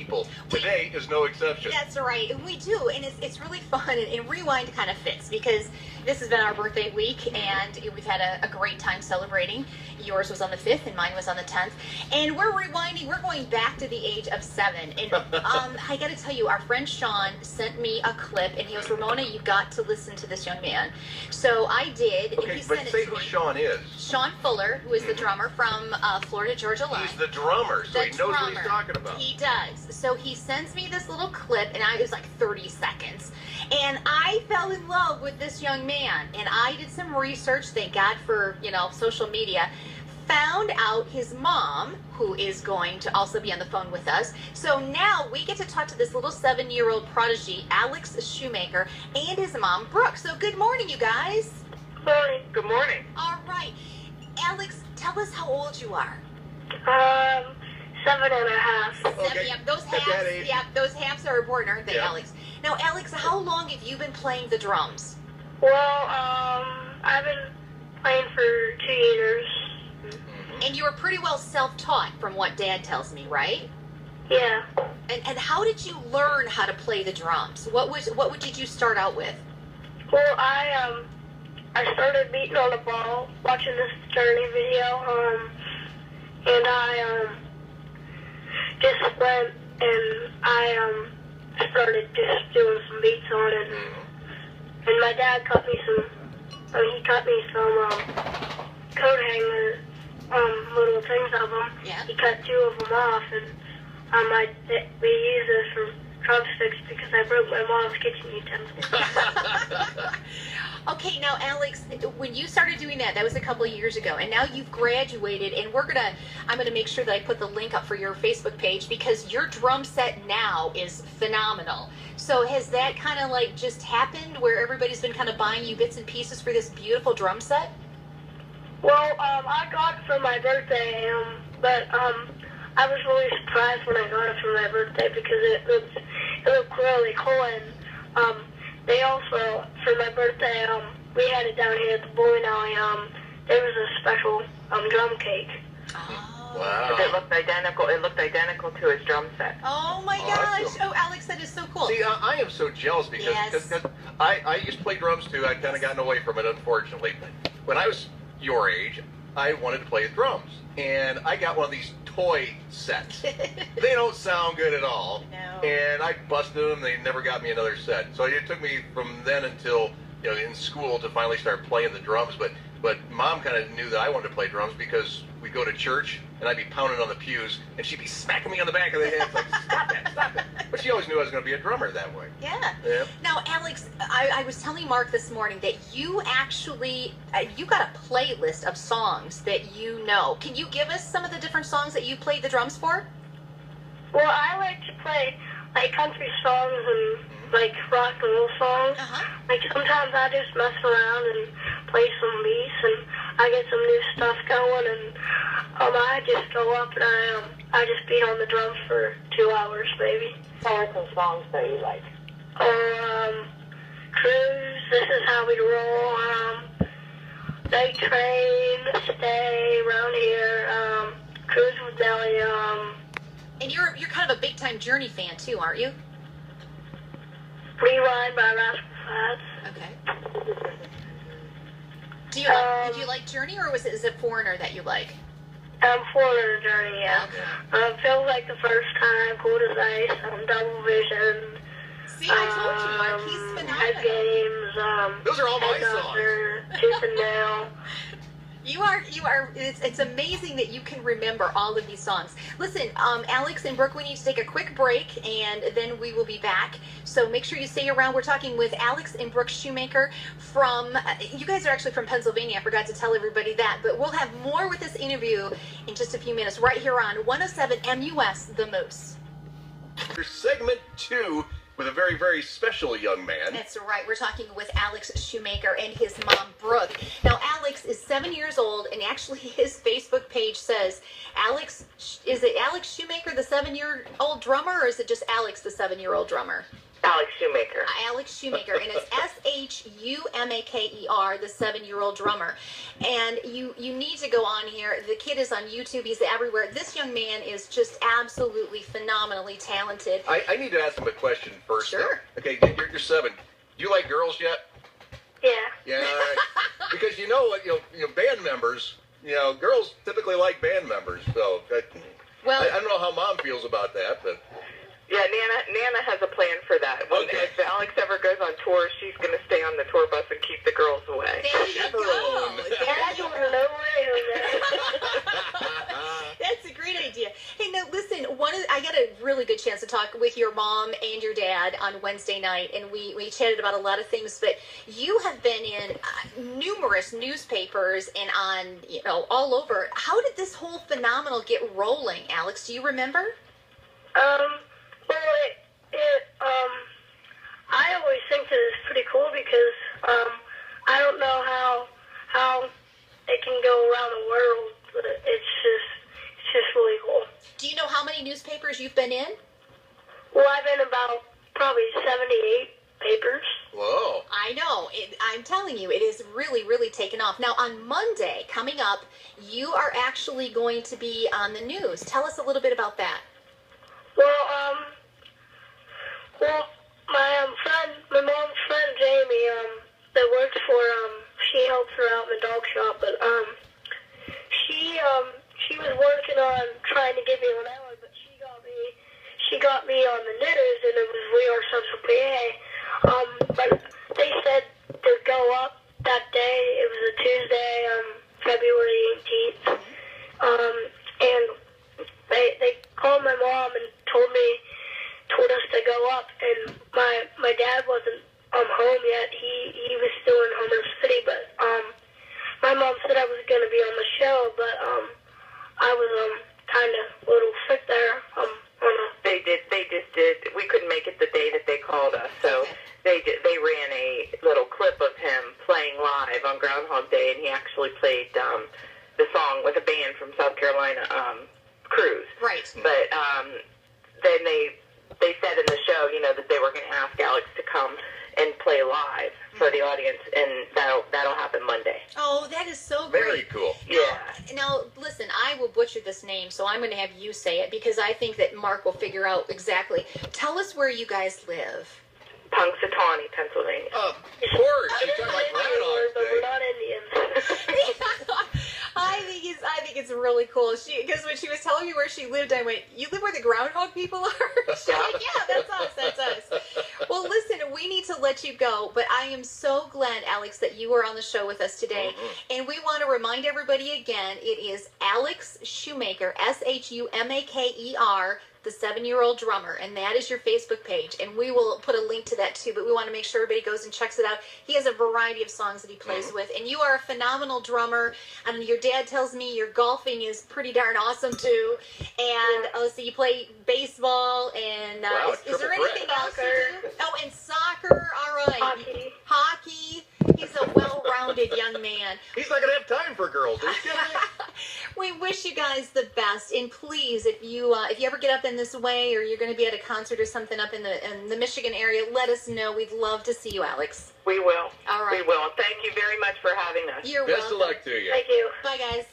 people. Today is no exception. That's right, and we do, and it's really fun, and Rewind kind of fits, because this has been our birthday week, and we've had a great time celebrating. Yours was on the 5th, and mine was on the 10th, and we're rewinding. We're going back to the age of 7, and I got to tell you, our friend Sean sent me a clip, and he goes, Ramona, you got to listen to this young man. So I did. Okay, and he but sent say it to who me. Sean is. Sean Fuller, who is the drummer from Florida Georgia Line. He's the drummer, so he knows what he's talking about. He does. So he sends me this little clip, and it was like 30 seconds. And I fell in love with this young man. And I did some research, thank God for, social media. Found out his mom, who is going to also be on the phone with us. So now we get to talk to this little 7-year-old prodigy, Alex Shumaker, and his mom, Brooke. So good morning, you guys. Morning. Good morning. All right. Alex, tell us how old you are. 7.5. Okay. Yep, those At that halves. age. Yep, those halves are important, aren't they, Yeah. Alex? Now, Alex, how long have you been playing the drums? Well, I've been playing for 2 years. And you were pretty well self-taught, from what Dad tells me, right? Yeah. And how did you learn how to play the drums? What did you start out with? Well, I started beating on the ball, watching this Journey video, and I just went and I started just doing some beats on it, and my dad cut me some coat hanger little things of them. Yeah. He cut 2 of them off, and we use this for drumsticks because I broke my mom's kitchen utensils. Okay, now, Alex, when you started doing that was a couple of years ago, and now you've graduated, and I'm gonna make sure that I put the link up for your Facebook page, because your drum set now is phenomenal. So has that kind of like just happened, where everybody's been kind of buying you bits and pieces for this beautiful drum set? Well, I got it for my birthday, but I was really surprised when I got it for my birthday because it looked really cool, and they also, for my birthday, we had it down here at the bowling alley. There was a special drum cake. Oh. Wow. It looked identical. It looked identical to his drum set. Oh my Awesome. gosh! Oh, Alex, that is so cool. See, I am so jealous because Yes. I used to play drums too. I've kind of gotten away from it, unfortunately. When I was your age, I wanted to play the drums, and I got one of these toy sets. They don't sound good at all, No. and I busted them. They never got me another set. So it took me from then until in school to finally start playing the drums. But Mom kind of knew that I wanted to play drums because we'd go to church and I'd be pounding on the pews and she'd be smacking me on the back of the head. It's like, stop it. But she always knew I was going to be a drummer that way. Yeah. Yeah. Now, Alex, I was telling Mark this morning that you actually, you got a playlist of songs that you know. Can you give us some of the different songs that you played the drums for? Well, I like to play like country songs and like rock and roll songs. Uh-huh. Like sometimes I just mess around and play some beats, and I get some new stuff going, and I just go up and I just beat on the drums for 2 hours, maybe. What are some songs that you like? Cruise, This Is How We Roll, Night Train, Stay, Around Here, Cruise with Nelly, And you're kind of a big-time Journey fan, too, aren't you? Rewind by Rascal Flatts. Okay. Do you like Journey, or is it Foreigner that you like? Foreigner Journey, yeah. Okay. Feels Like the First Time, Cold as Ice, Double Vision. See, I told you, Mark, he's Head phenomenal. Games, Those are all my Head songs. Doctor, Tooth and Nail. You are, it's amazing that you can remember all of these songs. Listen, Alex and Brooke, we need to take a quick break, and then we will be back. So make sure you stay around. We're talking with Alex and Brooke Shumaker from, you guys are actually from Pennsylvania. I forgot to tell everybody that, but we'll have more with this interview in just a few minutes right here on 107 MUS, The Moose. For segment 2 with a very, very special young man. That's right. We're talking with Alex Shumaker and his mom, Brooke. Now, Alex is 7 years old, and actually his Facebook page says, is it Alex Shumaker, the 7-year-old drummer, or is it just Alex, the 7-year-old drummer? Alex Shumaker. Alex Shumaker, and it's Shumaker, the 7-year-old drummer. And you need to go on here. The kid is on YouTube. He's everywhere. This young man is just absolutely phenomenally talented. I need to ask him a question first. Sure. Okay, you're 7. Do you like girls yet? Yeah. Yeah, all right. Because you know what, band members, girls typically like band members. So Well, I don't know how Mom feels about that, but Yeah, Nana has a plan for that. Okay. If Alex ever goes on tour, she's going to stay on the tour bus and keep the girls away. there you go. Chaperone. That's no way on That's a great idea. Hey, now listen. I got a really good chance to talk with your mom and your dad on Wednesday night, and we chatted about a lot of things. But you have been in numerous newspapers and on all over. How did this whole phenomenal get rolling, Alex? Do you remember? Well, I always think that it's pretty cool because, I don't know how it can go around the world, but it's just really cool. Do you know how many newspapers you've been in? Well, I've been about probably 78 papers. whoa. I know. I'm telling you, it is really, really taken off. Now, on Monday, coming up, you are actually going to be on the news. Tell us a little bit about that. Well, my mom's friend Jamie, that works for, she helps her out in the dog shop, but, she was working on trying to get me on Ellen, but she got me on the news, and it was We Are Central PA. But they said to go up that day. It was a Tuesday, February 18th. And they called my mom and told us to go up, and my dad wasn't home yet. He was still in Homer City, but my mom said I was going to be on the show, but I was kind of a little sick there. They just did. We couldn't make it the day that they called us, so they ran a little clip of him playing live on Groundhog Day, and he actually played the song with a band from South Carolina, Cruise. Right. But then they said in the show, that they were going to ask Alex to come and play live for the audience, and that'll happen Monday. Oh, that is so great. Very cool. Yeah. Now, listen, I will butcher this name, so I'm going to have you say it because I think that Mark will figure out exactly. Tell us where you guys live. Punxsutawney, Pennsylvania. Of course. You're talking like Groundhog but we're Day. not Indians. I think it's really cool. Because when she was telling me where she lived, I went, "You live where the groundhog people are?" She's like, "Yeah, that's us. Well, listen, we need to let you go, but I am so glad, Alex, that you were on the show with us today. Mm-hmm. And we want to remind everybody again, it is Alex Shumaker, Shumaker, the 7-year-old drummer, and that is your Facebook page, and we will put a link to that too, but we want to make sure everybody goes and checks it out. He has a variety of songs that he plays with, and you are a phenomenal drummer, and your dad tells me your golfing is pretty darn awesome too, and so you play baseball, and Wow, is there triple anything threat. else you do? Oh, and soccer, all right. Hockey. He's a well-rounded young man. He's not going to have time for girls. Are you kidding me? We wish you guys the best, and please, if you ever get up in this way, or you're going to be at a concert or something up in the Michigan area, let us know. We'd love to see you, Alex. We will. All right. We will. Thank you very much for having us. You're Best welcome. of luck to you. Thank you. Bye, guys.